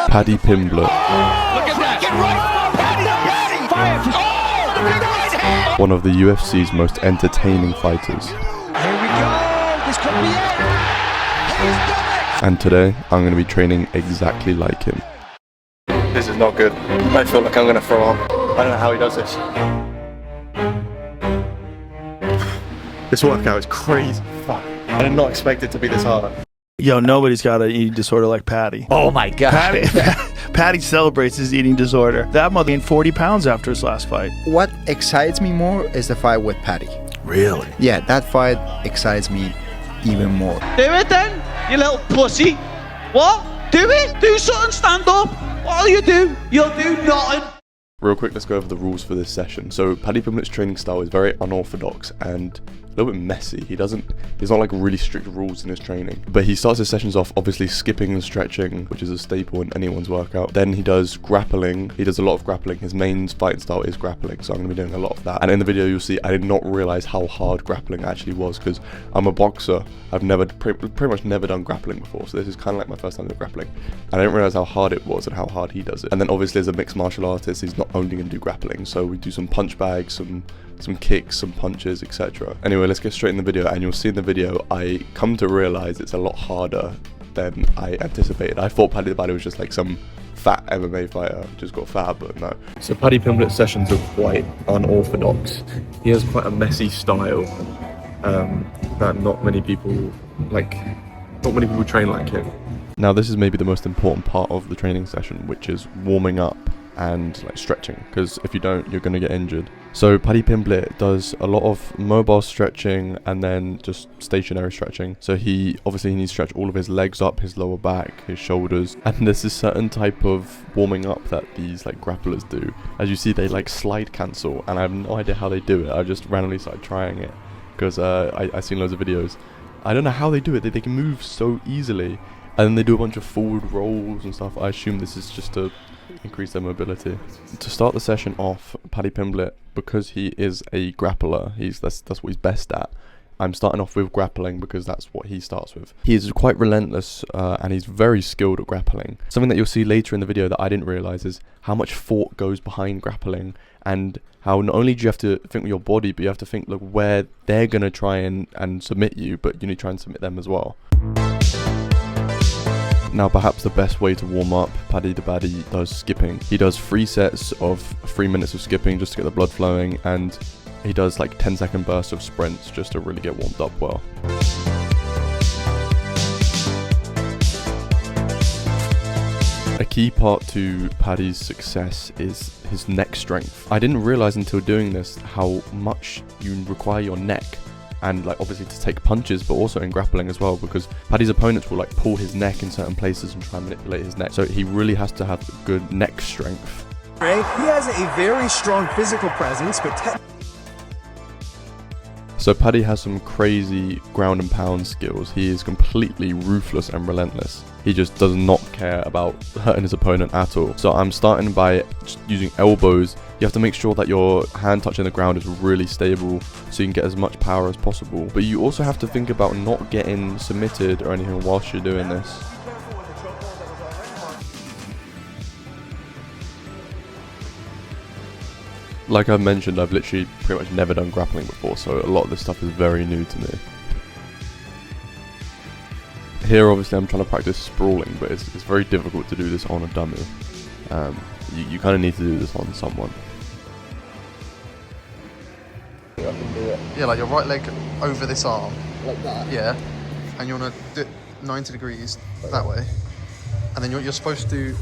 Paddy Pimblett. Look at that. Right. Paddy the Baddy. Oh, the big right hand. One of the UFC's most entertaining fighters. Here we go. This could be it. He's done it. And today, I'm going to be training exactly like him. This is not good. I feel like I'm going to throw up. I don't know how he does this. This workout is crazy. Fuck. I did not expect it to be this hard. Yo, nobody's got an eating disorder like Paddy. Oh my god. Paddy celebrates his eating disorder. That mother gained 40 pounds after his last fight. What excites me more is the fight with Paddy. Really? Yeah, that fight excites me even more. Do it then, you little pussy. What? Do it. Do something, stand up. What'll you do? You'll do nothing. Real quick, let's go over the rules for this session. So Paddy Pimblett's training style is very unorthodox and a little bit messy. He's not like really strict rules in his training, but he starts his sessions off obviously skipping and stretching, which is a staple in anyone's workout. Then he does grappling. He does a lot of grappling. His main fighting style is grappling, so I'm going to be doing a lot of that. And in the video you'll see I did not realize how hard grappling actually was, because I'm a boxer. I've never pretty much never done grappling before, so this is kind of like my first time doing grappling, and I didn't realize how hard it was and how hard he does it. And then obviously as a mixed martial artist, he's not only going to do grappling, so we do some punch bags, some kicks, some punches, etc. Anyway, let's get straight in the video, and you'll see in the video I come to realize it's a lot harder than I anticipated. I thought Paddy the Baddy was just like some fat MMA fighter, just got fat, but no. So Paddy Pimblett's sessions are quite unorthodox. He has quite a messy style that not many people train like him. Now this is maybe the most important part of the training session, which is warming up and like stretching, because if you don't, you're going to get injured. So Paddy Pimblett does a lot of mobile stretching and then just stationary stretching. So he needs to stretch all of his legs up, his lower back, his shoulders, and there's this certain type of warming up that these like grapplers do. As you see, they like slide cancel, and I have no idea how they do it. I just randomly started trying it because I've seen loads of videos. I don't know how they do it. They can move so easily, and then they do a bunch of forward rolls and stuff. I assume this is just to increase their mobility. To start the session off, Paddy Pimblett, because he is a grappler, that's what he's best at. I'm starting off with grappling because that's what he starts with. He is quite relentless and he's very skilled at grappling. Something that you'll see later in the video that I didn't realize is how much thought goes behind grappling, and how not only do you have to think with your body, but you have to think like where they're gonna try and submit you, but you need to try and submit them as well. Now perhaps the best way to warm up, Paddy the Baddy does skipping. He does 3 sets of 3 minutes of skipping just to get the blood flowing, and he does like 10-second bursts of sprints just to really get warmed up well. A key part to Paddy's success is his neck strength. I didn't realize until doing this how much you require your neck, and like obviously to take punches, but also in grappling as well, because Paddy's opponents will like pull his neck in certain places and try and manipulate his neck. So he really has to have good neck strength. He has a very strong physical presence, but so Paddy has some crazy ground and pound skills. He is completely ruthless and relentless. He just does not care about hurting his opponent at all. So I'm starting by just using elbows. You have to make sure that your hand touching the ground is really stable so you can get as much power as possible. But you also have to think about not getting submitted or anything whilst you're doing this. Like I've mentioned, I've literally pretty much never done grappling before, so a lot of this stuff is very new to me. Here obviously I'm trying to practice sprawling, but it's very difficult to do this on a dummy. You kind of need to do this on someone. Yeah, like your right leg over this arm. Like that? Yeah. And you want to do it 90 degrees that way. And then you're supposed to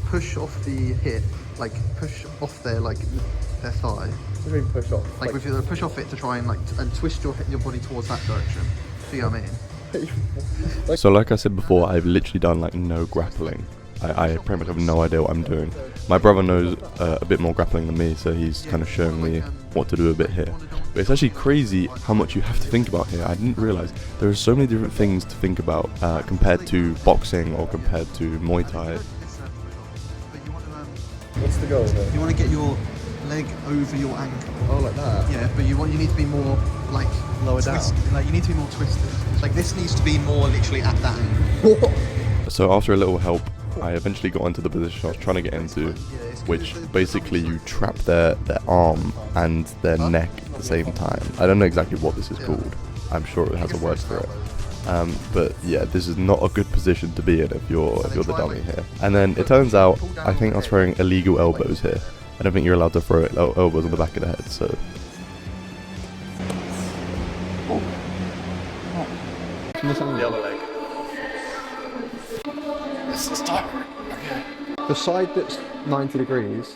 push off the hip, like push off their thigh. What do you mean push off? Like with your push off it to try and and twist your body towards that direction. Do you know what I mean? So like I said before, I've literally done like no grappling. I pretty much have no idea what I'm doing. My brother knows a bit more grappling than me, so he's kind of showing me what to do a bit here. But it's actually crazy how much you have to think about here. I didn't realize there are so many different things to think about compared to boxing or compared to Muay Thai. What's the goal then? You want to get your leg over your ankle. Oh, like that? Yeah, but you need to be more like lower down. Like you need to be more twisted. Like this needs to be more literally at that angle. So after a little help, I eventually got into the position I was trying to get into, which basically you trap their arm and their neck at the same time. I don't know exactly what this is called. I'm sure it has a word for it. But yeah, this is not a good position to be in if you're the dummy here. And then it turns out, I think I was throwing illegal elbows here. I don't think you're allowed to throw elbows on the back of the head, so... The other leg. This is tight. The side that's 90 degrees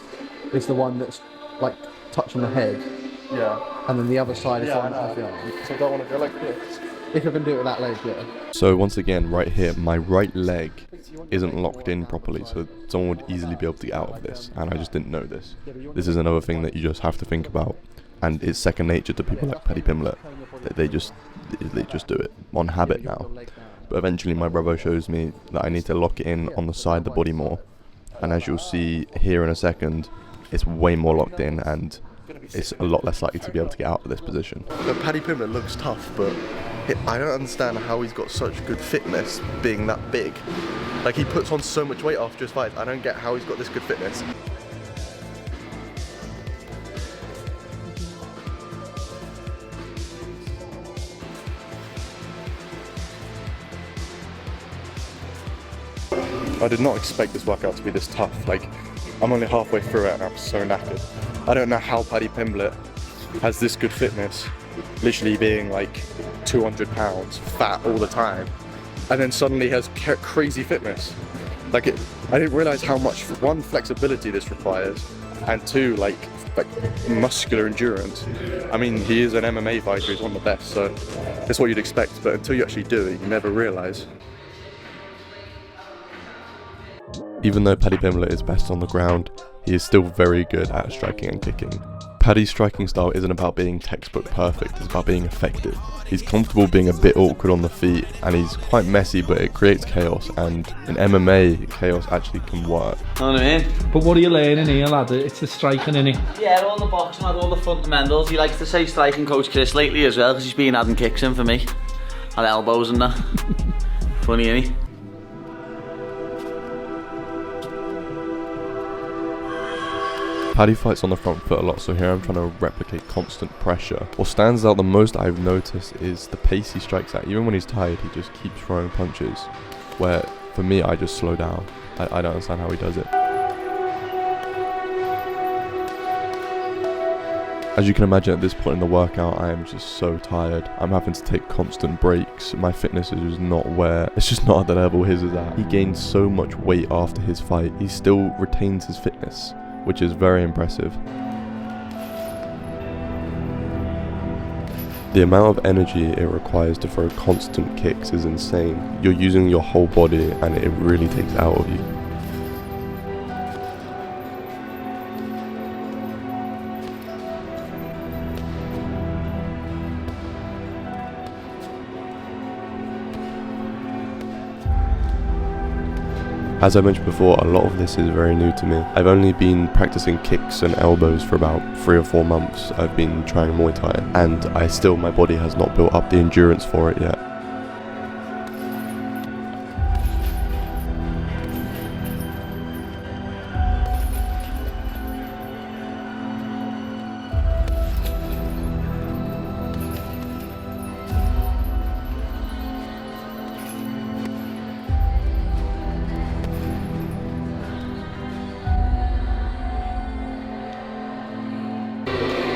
is the one that's like touching the head. Yeah. And then the other side is on the arm. So I don't want to go like this. If you can do it with that leg, yeah. So once again, right here, my right leg isn't locked in properly, so someone would easily be able to get out of this, and I just didn't know this. This is another thing that you just have to think about, and it's second nature to people like Paddy Pimblett. They just do it on habit now. But eventually my brother shows me that I need to lock it in on the side of the body more, and as you'll see here in a second, it's way more locked in, and it's a lot less likely to be able to get out of this position. Look, Paddy Pimblett looks tough, but I don't understand how he's got such good fitness being that big. Like, he puts on so much weight after his fights. I don't get how he's got this good fitness. I did not expect this workout to be this tough. Like, I'm only halfway through it and I'm so knackered. I don't know how Paddy Pimblett has this good fitness, literally being like 200 pounds, fat all the time, and then suddenly has crazy fitness. Like, I didn't realize how much, one, flexibility this requires, and two, like muscular endurance. I mean, he is an MMA fighter, he's one of the best, so that's what you'd expect, but until you actually do it, you never realize. Even though Paddy Pimblett is best on the ground, he is still very good at striking and kicking. Paddy's striking style isn't about being textbook perfect, it's about being effective. He's comfortable being a bit awkward on the feet, and he's quite messy, but it creates chaos, and in MMA, chaos actually can work. Know what I mean? But what are you learning here, lad? It's the striking, innit? Yeah, all the boxing, all the fundamentals. He likes to say striking coach Chris lately as well, because he's been adding kicks in for me. And elbows and that. Funny, innit? Paddy fights on the front foot a lot, so here I'm trying to replicate constant pressure. What stands out the most I've noticed is the pace he strikes at. Even when he's tired, he just keeps throwing punches, where for me I just slow down. I don't understand how he does it. As you can imagine, at this point in the workout, I am just so tired. I'm having to take constant breaks. My fitness is just not where, it's just not at the level his is at. He gained so much weight after his fight. He still retains his fitness, which is very impressive. The amount of energy it requires to throw constant kicks is insane. You're using your whole body and it really takes it out of you. As I mentioned before, a lot of this is very new to me. I've only been practicing kicks and elbows for about 3 or 4 months. I've been trying Muay Thai, and my body has not built up the endurance for it yet.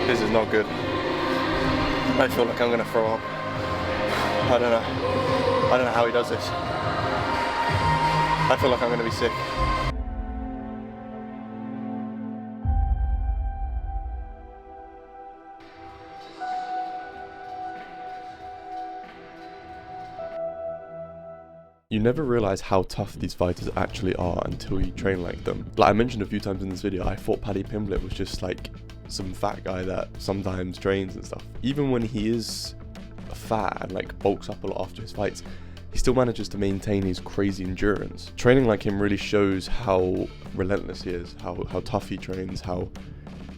This is not good. I feel like I'm gonna throw up. I don't know how he does this. I feel like I'm gonna be sick. You never realize how tough these fighters actually are until you train like them. Like I mentioned a few times in this video, I thought Paddy Pimblett was just like some fat guy that sometimes trains and stuff. Even when he is fat and like bulks up a lot after his fights, he still manages to maintain his crazy endurance. Training like him really shows how relentless he is, how tough he trains, how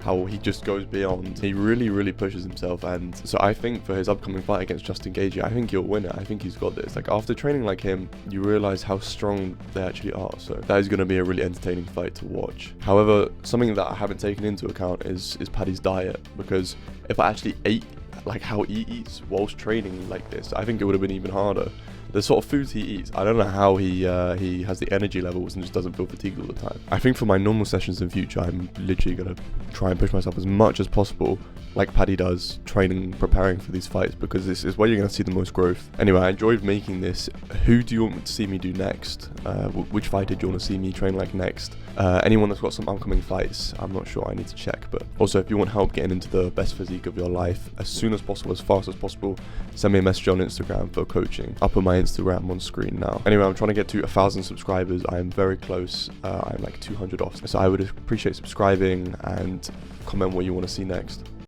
how he just goes beyond. He really pushes himself, and so I think for his upcoming fight against Justin Gaethje, I think he'll win it. I think he's got this. Like, after training like him, you realize how strong they actually are. So that is going to be a really entertaining fight to watch. However, something that I haven't taken into account is Paddy's diet, because if I actually ate like how he eats whilst training like this, I think it would have been even harder. The sort of foods he eats, I don't know how he has the energy levels and just doesn't feel fatigued all the time. I think for my normal sessions in future, I'm literally going to try and push myself as much as possible, like Paddy does, training, preparing for these fights, because this is where you're going to see the most growth. Anyway, I enjoyed making this. Who do you want to see me do next? Which fighter do you want to see me train like next? Anyone that's got some upcoming fights, I'm not sure, I need to check. But also, if you want help getting into the best physique of your life as soon as possible, as fast as possible, send me a message on Instagram for coaching. I'll put my Instagram on screen now. Anyway, I'm trying to get to 1,000 subscribers. I am very close. I'm like 200 off. So I would appreciate subscribing and comment what you want to see next.